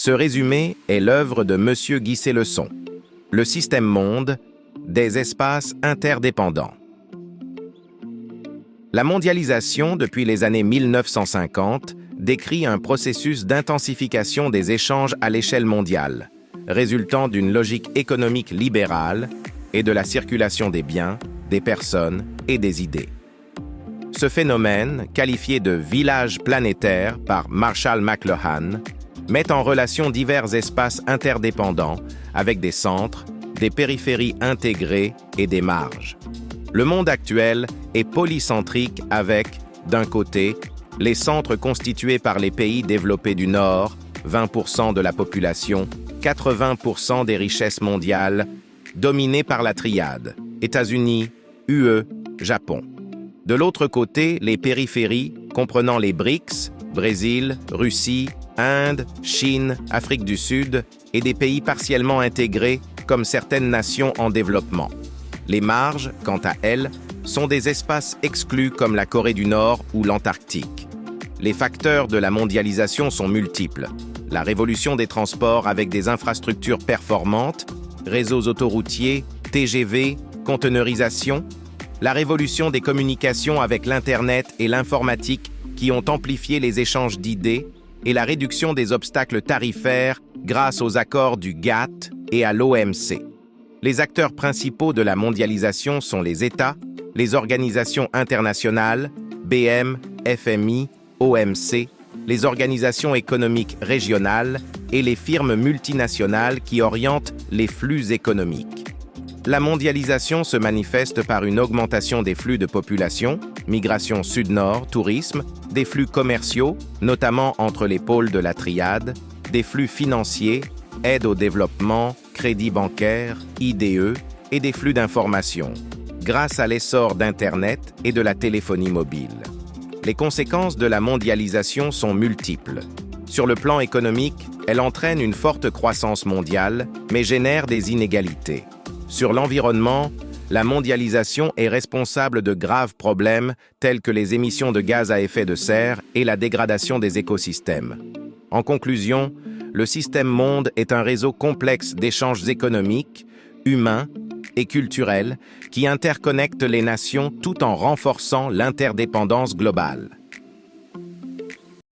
Ce résumé est l'œuvre de M. Guy Célesson. Le système monde, des espaces interdépendants. La mondialisation, depuis les années 1950, décrit un processus d'intensification des échanges à l'échelle mondiale, résultant d'une logique économique libérale et de la circulation des biens, des personnes et des idées. Ce phénomène, qualifié de village planétaire par Marshall McLuhan, met en relation divers espaces interdépendants avec des centres, des périphéries intégrées et des marges. Le monde actuel est polycentrique avec, d'un côté, les centres constitués par les pays développés du Nord, 20% de la population, 80% des richesses mondiales, dominés par la triade, États-Unis, UE, Japon. De l'autre côté, les périphéries, comprenant les BRICS, Brésil, Russie, Inde, Chine, Afrique du Sud, et des pays partiellement intégrés, comme certaines nations en développement. Les marges, quant à elles, sont des espaces exclus comme la Corée du Nord ou l'Antarctique. Les facteurs de la mondialisation sont multiples. La révolution des transports avec des infrastructures performantes, réseaux autoroutiers, TGV, conteneurisation, la révolution des communications avec l'Internet et l'informatique qui ont amplifié les échanges d'idées, et la réduction des obstacles tarifaires grâce aux accords du GATT et à l'OMC. Les acteurs principaux de la mondialisation sont les États, les organisations internationales, BM, FMI, OMC, les organisations économiques régionales et les firmes multinationales qui orientent les flux économiques. La mondialisation se manifeste par une augmentation des flux de population, migration sud-nord, tourisme, des flux commerciaux, notamment entre les pôles de la triade, des flux financiers, aide au développement, crédit bancaire, IDE, et des flux d'informations, grâce à l'essor d'Internet et de la téléphonie mobile. Les conséquences de la mondialisation sont multiples. Sur le plan économique, elle entraîne une forte croissance mondiale, mais génère des inégalités. Sur l'environnement, la mondialisation est responsable de graves problèmes tels que les émissions de gaz à effet de serre et la dégradation des écosystèmes. En conclusion, le système monde est un réseau complexe d'échanges économiques, humains et culturels qui interconnectent les nations tout en renforçant l'interdépendance globale.